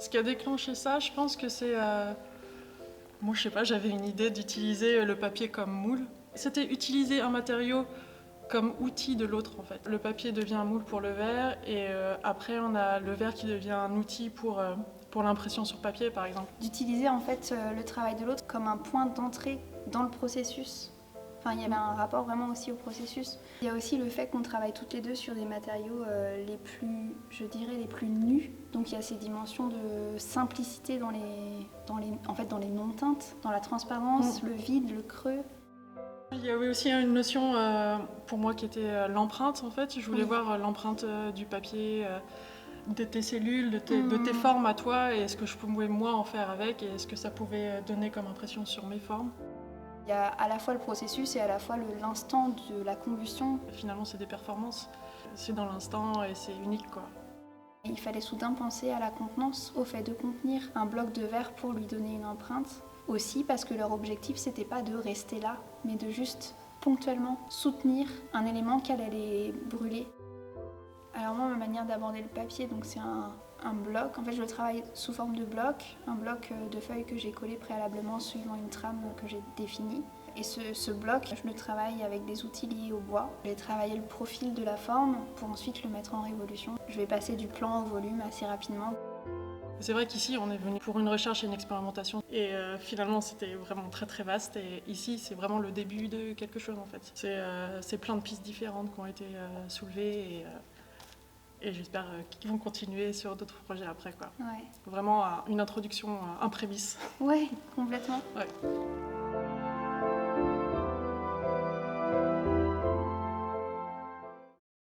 Ce qui a déclenché ça, je pense que c'est... Moi, je sais pas, j'avais une idée d'utiliser le papier comme moule. C'était utiliser un matériau comme outil de l'autre, en fait. Le papier devient un moule pour le verre, et après, on a le verre qui devient un outil pour l'impression sur papier, par exemple. D'utiliser en fait le travail de l'autre comme un point d'entrée dans le processus. Enfin, il y avait un rapport vraiment aussi au processus. Il y a aussi le fait qu'on travaille toutes les deux sur des matériaux les plus, je dirais, les plus nus. Donc il y a ces dimensions de simplicité dans les non-teintes, dans la transparence, le vide, le creux. Il y avait aussi une notion pour moi qui était l'empreinte, en fait. Je voulais voir l'empreinte du papier, de tes cellules, de tes formes à toi, et ce que je pouvais moi en faire avec, et ce que ça pouvait donner comme impression sur mes formes. Il y a à la fois le processus et à la fois l'instant de la combustion. Finalement, c'est des performances. C'est dans l'instant et c'est unique, quoi. Il fallait soudain penser à la contenance, au fait de contenir un bloc de verre pour lui donner une empreinte. Aussi parce que leur objectif, c'était pas de rester là, mais de juste ponctuellement soutenir un élément qu'elle allait brûler. Alors moi, ma manière d'aborder le papier, donc c'est un bloc. En fait, je le travaille sous forme de bloc, un bloc de feuilles que j'ai collé préalablement suivant une trame que j'ai définie. Et ce bloc, je le travaille avec des outils liés au bois. Je vais travailler le profil de la forme pour ensuite le mettre en révolution. Je vais passer du plan au volume assez rapidement. C'est vrai qu'ici, on est venu pour une recherche et une expérimentation. Et finalement, c'était vraiment très très vaste. Et ici, c'est vraiment le début de quelque chose, en fait. C'est plein de pistes différentes qui ont été soulevées. Et j'espère qu'ils vont continuer sur d'autres projets après, quoi. Ouais. Vraiment une introduction, un prémisse. Ouais, complètement. Ouais.